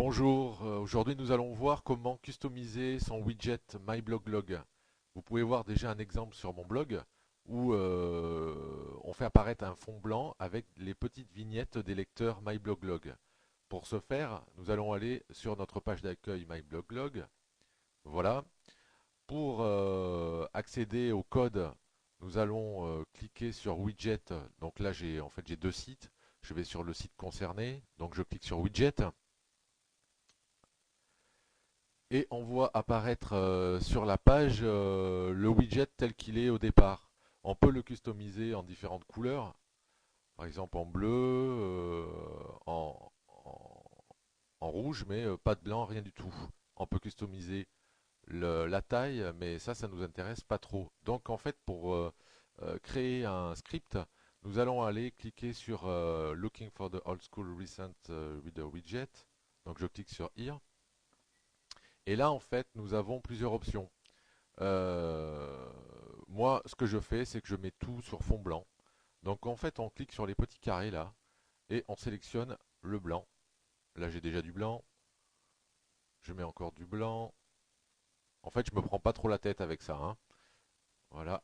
Bonjour, aujourd'hui nous allons voir comment customiser son widget MyBlogLog. Vous pouvez voir déjà un exemple sur mon blog où on fait apparaître un fond blanc avec les petites vignettes des lecteurs MyBlogLog. Pour ce faire, nous allons aller sur notre page d'accueil MyBlogLog. Voilà. Pour accéder au code, nous allons cliquer sur Widget. Donc là j'ai deux sites. Je vais sur le site concerné, donc je clique sur Widget. Et on voit apparaître sur la page le widget tel qu'il est au départ. On peut le customiser en différentes couleurs, par exemple en bleu, en rouge, mais pas de blanc, rien du tout. On peut customiser la taille, mais ça nous intéresse pas trop. Donc en fait, pour créer un script, nous allons aller cliquer sur Looking for the old school recent reader widget. Donc je clique sur Here. Et là, en fait, nous avons plusieurs options. Euh, Moi, ce que je fais, c'est que je mets tout sur fond blanc. Donc, en fait, on clique sur les petits carrés là et on sélectionne le blanc. Là, j'ai déjà du blanc. Je mets encore du blanc. En fait, je me prends pas trop la tête avec ça, hein. Voilà.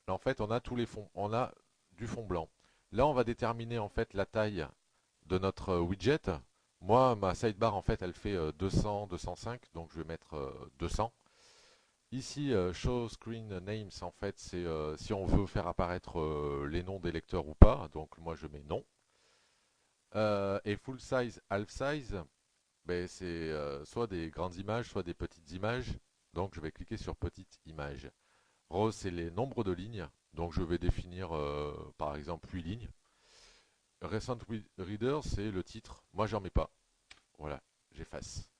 Là, en fait, on a tous les fonds. On a du fond blanc. Là, on va déterminer en fait la taille de notre widget. Moi, ma sidebar, en fait, elle fait 200, 205. Donc, je vais mettre 200. Ici, Show Screen Names, en fait, c'est si on veut faire apparaître les noms des lecteurs ou pas. Donc moi, je mets non. Et Full Size, Half Size, ben, c'est soit des grandes images, soit des petites images. Donc je vais cliquer sur Petite image. Row, c'est les nombres de lignes. Donc je vais définir, par exemple, 8 lignes. Recent Reader, c'est le titre. Moi, j'en mets pas. Voilà, j'efface.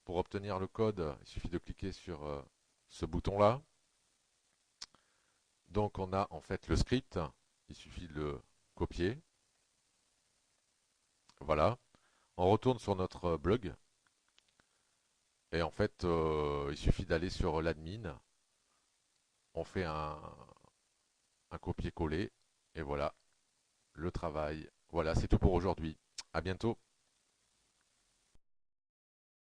Pour obtenir le code, il suffit de cliquer sur ce bouton-là. Donc on a en fait le script, il suffit de le copier. Voilà. On retourne sur notre blog et en fait il suffit d'aller sur l'admin. On fait un copier-coller et voilà le travail. Voilà, c'est tout pour aujourd'hui. À bientôt.